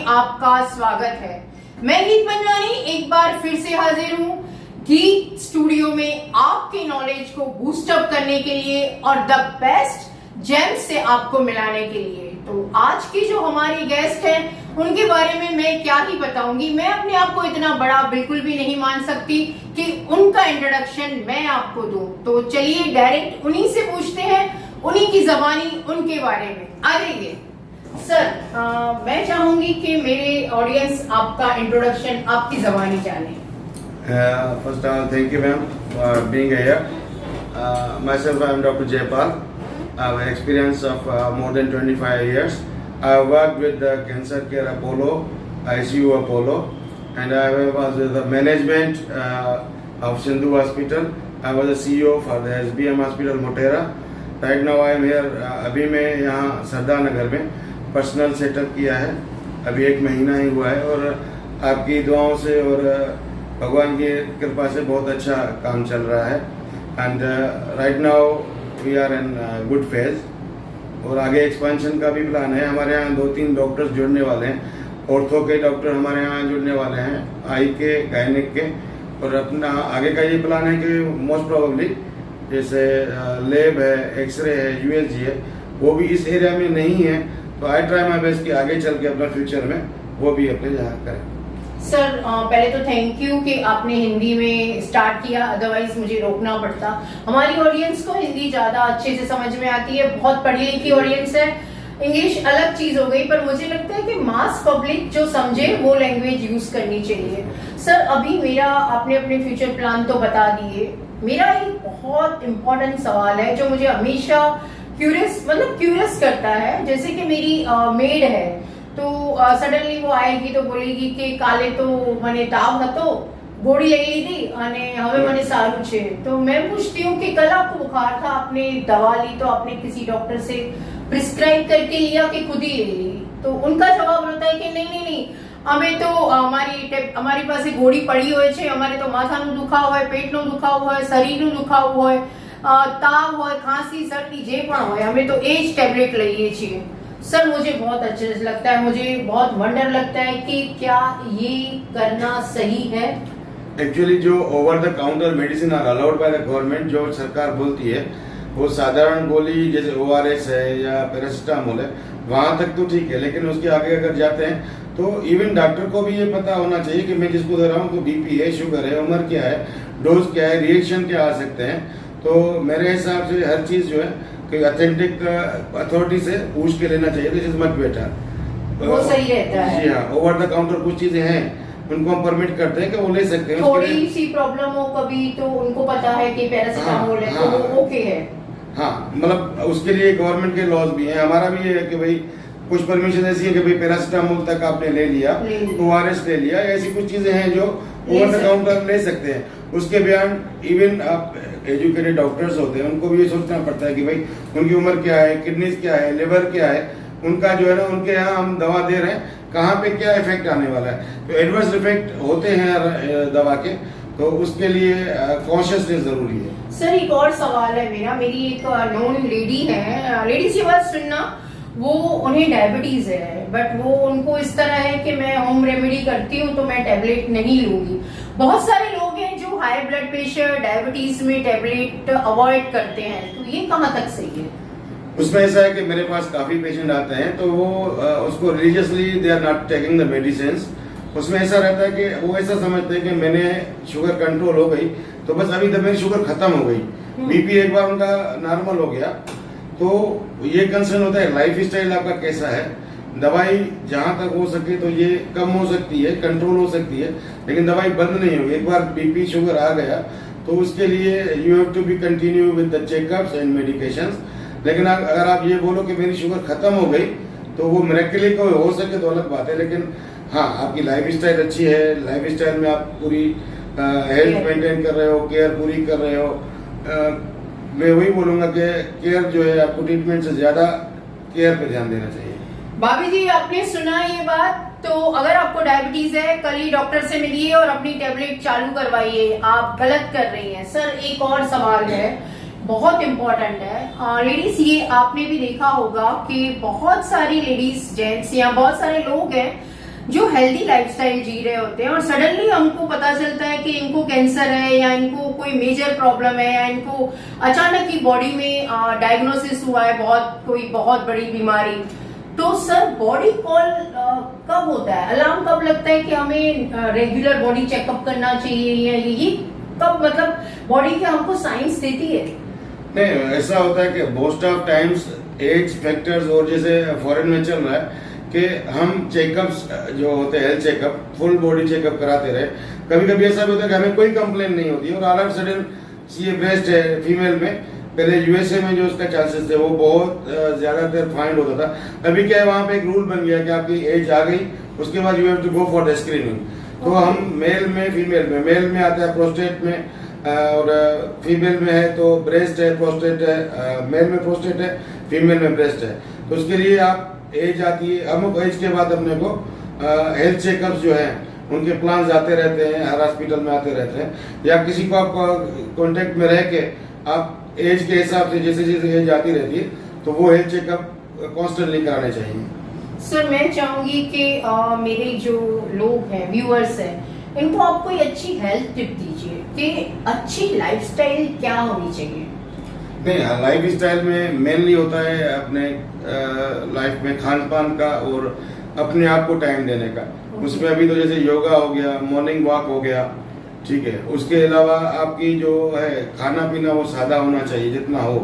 आपका स्वागत है। मैं गीत पंजवानी एक बार फिर से हाजिर हूँ गीत स्टूडियो में आपके नॉलेज को बूस्ट अप करने के लिए और द बेस्ट जेम्स से आपको मिलाने के लिए। तो आज की जो हमारी गेस्ट हैं उनके बारे में मैं क्या ही बताऊंगी। मैं अपने आप को इतना बड़ा बिल्कुल भी नहीं मान सकती कि उनका इंट्रोडक्शन मैं आपको दूं। तो चलिए डायरेक्ट उन्हीं से पूछते हैं, उन्हीं की जबानी उनके बारे में। आ जाइए सर। मैं चाहूंगी कि मेरे ऑडियंस आपका इंट्रोडक्शन आपकी जबानी जाने। First of all, thank you, ma'am, for being here. Myself, I am Dr. Jaypal. I have an experience of more than 25 years. I have worked with the Cancer Care Apollo, ICU Apollo, and I was with the management of Sindhu Hospital. I was the CEO for the SBM Hospital, Motera. Right now, I am here. अभी मैं यहाँ सरदार नगर में personal setup किया है। अभी 1 महीना ही हुआ है और आपकी दुआओं से और भगवान की कृपा से बहुत अच्छा काम चल रहा है। And right now we are in good phase और आगे एक्सपेंशन का भी प्लान है। हमारे यहाँ 2-3 डॉक्टर्स जुड़ने वाले हैं। ऑर्थो के डॉक्टर हमारे यहाँ जुड़ने वाले हैं, आई के, गायनिक के, और अपना आगे का ये प्लान है कि मोस्ट प्रोबेबली जैसे लैब है, एक्सरे है, यूएसजी है, वो भी इस एरिया में नहीं है। तो आई ट्राई माई बेस्ट कि आगे चल के अपना फ्यूचर में वो भी अपने यहाँ करें। सर पहले तो थैंक यू कि आपने हिंदी में स्टार्ट किया, अदरवाइज मुझे रोकना पड़ता। हमारी ऑडियंस को हिंदी ज्यादा अच्छे से समझ में आती है, बहुत पढ़ी लिखी ऑडियंस है। इंग्लिश अलग चीज हो गई, पर मुझे लगता है कि मास पब्लिक जो समझे वो लैंग्वेज यूज करनी चाहिए। सर अभी मेरा आपने अपने फ्यूचर प्लान तो बता दिए, मेरा एक बहुत इंपॉर्टेंट सवाल है जो मुझे हमेशा क्यूरियस करता है। जैसे कि मेरी मेड है, तो सडनली वो आएगी तो बोलेगी कि काले तो मने ताव हतो, गोड़ी ले ली थी અને હવે મને સારું છે। तो मैं पूछती हूँ कि कल आपको बुखार था, आपने दवा ली तो आपने किसी डॉक्टर से प्रिस्क्राइब करके लिया कि खुद ही ले ली? तो उनका जवाब रहता है कि नहीं, અમે તો અમારી પાસે ગોળી પડી હોય છે, અમારે તો માથાનું દુખાવો હોય, પેટનો દુખાવો હોય, શરીરનું દુખાવો હોય, તાવ હોય, ખાંસી, सर्दी જે પણ હોય, અમે तो એ જ ટેબ્લેટ લઈએ છીએ। सर मुझे बहुत अच्छा लगता है, मुझे बहुत वंडर लगता है कि क्या ये करना सही है? एक्चुअली जो over the counter medicine are allowed by the government, जो सरकार बोलती है वो साधारण गोली जैसे ORS है या पैरासिटामोल है, वहां तक तो ठीक है। लेकिन उसके आगे अगर जाते हैं तो इवन डॉक्टर को भी ये पता होना चाहिए कि मैं जिसको दे रहा हूँ तो बीपी है, शुगर है, उम्र क्या है, डोज क्या है, रिएक्शन क्या आ सकते हैं। तो मेरे हिसाब से हर चीज जो है कोई ऑथेंटिक अथॉरिटी से पूछ के लेना चाहिए। दिस इज मच बेटर, वो सही रहता है। जी हाँ, ओवर द काउंटर कुछ चीजें हैं उनको हम परमिट करते हैं कि वो ले सकते हैं। थोड़ी सी प्रॉब्लम हो कभी तो उनको पता है कि पैरासिटामोल है तो वो ओके है। हाँ, मतलब उसके लिए गवर्नमेंट के लॉज भी हैं। हमारा भी ये है कि भाई कुछ परमिशन ऐसी है कि भाई पैरासिटामोल तक आपने ले लिया, ORS ले लिया, ऐसी कुछ चीजें हैं जो ओवर द काउंटर ले सकते हैं। उसके बियॉन्ड इवन आप एजुकेटेड डॉक्टर्स होते हैं, उनको भी ये सोचना पड़ता है कि भाई उनकी उम्र क्या है, किडनीज क्या है, लिवर क्या है, उनका जो है ना, उनके यहाँ हम दवा दे रहे हैं, कहाँ पे क्या इफेक्ट आने वाला है। तो एडवर्स इफेक्ट होते हैं दवा के, तो उसके लिए कॉन्शियसनेस जरूरी है। सर एक और सवाल है मेरा, मेरी एक नोन लेडी है, लेडी से बात सुनना, वो उन्हें डायबिटीज है, बट वो उनको इस तरह है कि मैं होम रेमेडी करती हूँ तो मैं टेबलेट नहीं लूंगी। बहुत सारे लोग हैं जो हाई ब्लड प्रेशर, डायबिटीज में टेबलेट अवॉइड करते हैं, तो ये कहाँ तक सही है? उसमें ऐसा है कि मेरे पास काफी पेशेंट आते हैं तो वो उसको religiously they are not taking the medicine. उसमें ऐसा रहता है कि वो ऐसा समझते हैं कि मैंने शुगर कंट्रोल हो गई तो बस अभी तक मेरी शुगर खत्म हो गई, बीपी एक बार उनका नॉर्मल हो गया। तो ये कंसर्न होता है लाइफ स्टाइल आपका कैसा है। दवाई जहां तक हो सके तो ये कम हो सकती है, कंट्रोल हो सकती है, लेकिन दवाई बंद नहीं होगी। एक बार बीपी शुगर आ गया तो उसके लिए you have to be continue with the checkups and medications. लेकिन अगर आप ये बोलो कि मेरी शुगर खत्म हो गई तो वो मिरेकली को हो सके तो अलग बात है। लेकिन हाँ, आपकी लाइफ स्टाइल अच्छी है, लाइफ स्टाइल में आप पूरी हेल्थ मेंटेन कर रहे हो, केयर पूरी कर रहे हो, मैं वही बोलूंगा कि केयर जो है आपको ट्रीटमेंट से ज्यादा केयर पे ध्यान देना चाहिए। भाभी जी आपने सुना ये बात, तो अगर आपको डायबिटीज है कल ही डॉक्टर से मिलिए और अपनी टेबलेट चालू करवाइए, आप गलत कर रही हैं। सर एक और सवाल है, बहुत इम्पोर्टेंट है। लेडीज ये आपने भी देखा होगा कि बहुत सारी लेडीज जेंट्स या बहुत सारे लोग हैं जो हेल्दी लाइफस्टाइल जी रहे होते हैं और सडनली हमको पता चलता है कि इनको कैंसर है या इनको कोई मेजर प्रॉब्लम है या इनको अचानक ही बॉडी में डायग्नोसिस हुआ है बहुत बड़ी बीमारी, तो सर बॉडी कॉल कब होता है, अलार्म कब लगता है कि हमें रेगुलर बॉडी चेकअप करना चाहिए या यही कब, मतलब बॉडी क्या हमको साइंस देती है? नहीं, ऐसा होता है कि most of times age factors, और जैसे फॉरेन में चल रहा है कि हम चेकअप्स जो होते हैं health checkup, full body checkup कराते रहे। कभी कभी ऐसा भी होता है कि हमें कोई कंप्लेन नहीं होती और ऑल ऑफ सडन ये ब्रेस्ट है फीमेल में, पहले यूएसए में जो उसका चांसेस थे वो बहुत ज्यादातर फाइंड होता था। अभी क्या है, वहाँ पे एक रूल बन गया कि आपकी एज आ गई उसके बाद you have to go for the screening. तो हम मेल में फीमेल में, मेल में आता है प्रोस्टेट में और फीमेल में है तो ब्रेस्ट है, प्रोस्टेट है, मेल में प्रोस्टेट है, फीमेल में ब्रेस्ट है। तो उसके लिए आप एज आती है, अमुक एज के बाद अपने को हेल्थ चेकअप जो है उनके प्लान आते रहते हैं, हर हॉस्पिटल में आते रहते हैं, या किसी को आप कांटेक्ट में रह के आप एज के हिसाब से जैसे जैसे एज आती रहती है तो वो हेल्थ चेकअप कॉन्स्टेंटली कराने चाहिए। सर मैं चाहूंगी कि मेरे जो लोग हैं, व्यूअर्स हैं, इनको आप कोई अच्छी हेल्थ टिप दीजिए कि अच्छी लाइफस्टाइल क्या होनी चाहिए। नहीं, लाइफ स्टाइल में मेनली होता है अपने लाइफ में खान पान का और अपने आप को टाइम देने का। उसमें अभी तो जैसे योगा हो गया, मॉर्निंग वॉक हो गया, ठीक है। उसके अलावा आपकी जो है खाना पीना वो सादा होना चाहिए जितना हो,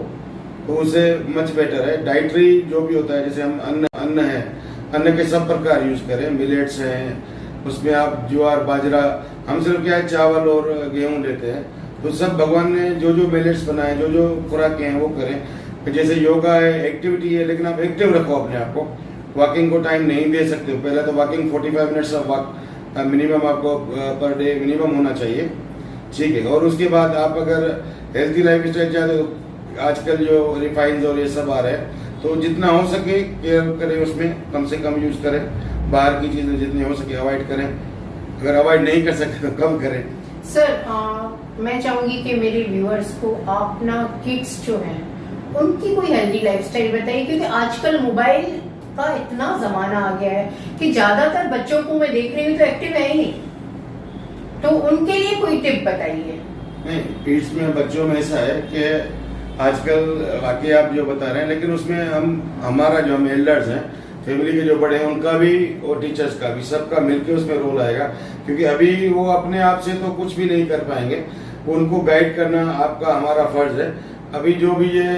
तो उससे मच बेटर है। डाइटरी जो भी होता है, जैसे हम अन्न है, अन्न के सब प्रकार यूज करें, मिलेट्स हैं, उसमें आप ज्वार बाजरा, हम सिर्फ क्या है चावल और गेहूं लेते हैं, तो सब भगवान ने जो जो मिलेट्स बनाए, जो जो खुराकें हैं वो करें। जैसे योगा है, एक्टिविटी है, लेकिन आप एक्टिव रखो अपने आप को। वॉकिंग को टाइम नहीं दे सकते, पहले तो walking 45 minutes of walk minimum आपको पर डे मिनिमम होना चाहिए, ठीक है। और उसके बाद आप अगर हेल्थी लाइफ स्टाइल चाहते हो, आजकल जो रिफाइंस और ये सब आ रहे हैं, तो जितना हो सके केयर करें, उसमें कम से कम यूज करें, बाहर की चीजें जितनी हो सके अवॉइड करें, अगर अवॉइड नहीं कर सकते तो कम करें। सर मैं चाहूंगी कि मेरे व्यूअर्स को आप ना किड्स जो हैं उनकी कोई हेल्दी लाइफस्टाइल बताइए, क्योंकि आजकल मोबाइल का इतना जमाना आ गया है कि ज्यादातर बच्चों को मैं देख रही हूँ तो एक्टिव है ही नहीं, तो उनके लिए कोई टिप बताइए। नहीं, किड्स में बच्चों में ऐसा है कि आजकल वाकई आप जो बता रहे हैं, लेकिन उसमें हमारा जो हम एल्डर्स हैं, फैमिली के जो बड़े हैं, उनका भी और टीचर्स का भी, सबका मिलकर उसमें रोल आएगा। क्योंकि अभी वो अपने आप से तो कुछ भी नहीं कर पाएंगे, उनको गाइड करना आपका हमारा फर्ज है। अभी जो भी ये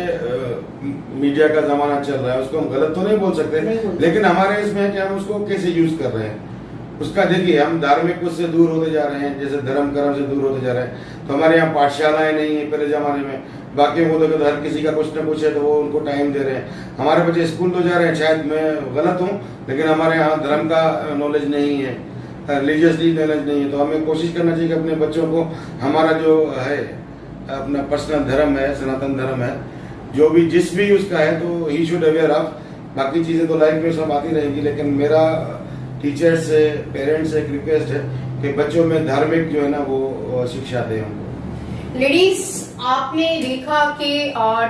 मीडिया का जमाना चल रहा है उसको हम गलत तो नहीं बोल सकते, लेकिन हमारे इसमें है कि हम उसको कैसे यूज कर रहे हैं उसका देखिए। हम धार्मिक उससे दूर होते जा रहे हैं, जैसे धर्म कर्म से दूर होते जा रहे हैं। तो हमारे यहाँ पाठशालाएं नहीं है पहले जमाने में, बाकी को तो हर किसी का कुछ ना कुछ है तो वो उनको टाइम दे रहे हैं। हमारे बच्चे स्कूल तो जा रहे हैं, शायद मैं गलत हूँ, लेकिन हमारे यहाँ धर्म का नॉलेज नहीं है, रिलीजियसली नॉलेज नहीं है। तो हमें कोशिश करना चाहिए कि अपने बच्चों को हमारा जो है अपना पर्सनल धर्म है, सनातन धर्म है, जो भी जिस भी उसका है, तो ही शुड अवेयर ऑफ। बाकी चीजें तो लाइफ में सब आती रहेगी, लेकिन मेरा टीचर्स से, पेरेंट्स से एक रिक्वेस्ट है कि बच्चों में धार्मिक जो है ना वो शिक्षा दें उनको। लेडीज, आपने देखा कि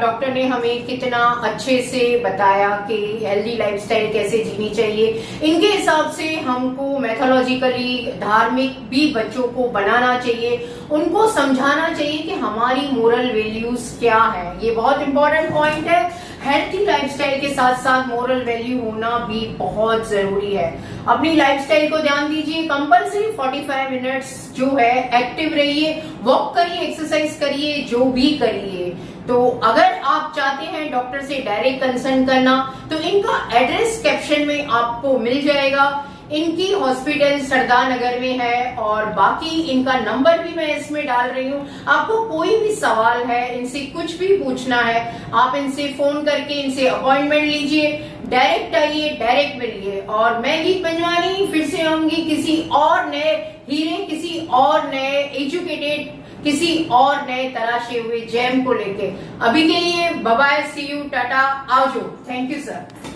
डॉक्टर ने हमें कितना अच्छे से बताया कि हेल्दी लाइफस्टाइल कैसे जीनी चाहिए। इनके हिसाब से हमको मैथोलॉजिकली धार्मिक भी बच्चों को बनाना चाहिए, उनको समझाना चाहिए कि हमारी मोरल वैल्यूज क्या है। ये बहुत इंपॉर्टेंट पॉइंट है। हेल्थी लाइफस्टाइल के साथ साथ मोरल वैल्यू होना भी बहुत जरूरी है। अपनी लाइफस्टाइल को ध्यान दीजिए, कंपल्सरी 45 मिनट्स जो है एक्टिव रहिए, वॉक करिए, एक्सरसाइज करिए, जो भी करिए। तो अगर आप चाहते हैं डॉक्टर से डायरेक्ट कंसल्ट करना, तो इनका एड्रेस कैप्शन में आपको मिल जाएगा। इनकी हॉस्पिटल सरदार नगर में है और बाकी इनका नंबर भी मैं इसमें डाल रही हूँ। आपको कोई भी सवाल है, इनसे कुछ भी पूछना है, आप इनसे फोन करके इनसे अपॉइंटमेंट लीजिए, डायरेक्ट आइए, डायरेक्ट मिलिए। और मैं गीत पंजवानी फिर से आऊंगी किसी और नए हीरे, किसी और नए एजुकेटेड, किसी और नए तराशे हुए जेम को लेके। अभी के लिए bye bye, see you, ta-ta, आवजो। Thank you sir.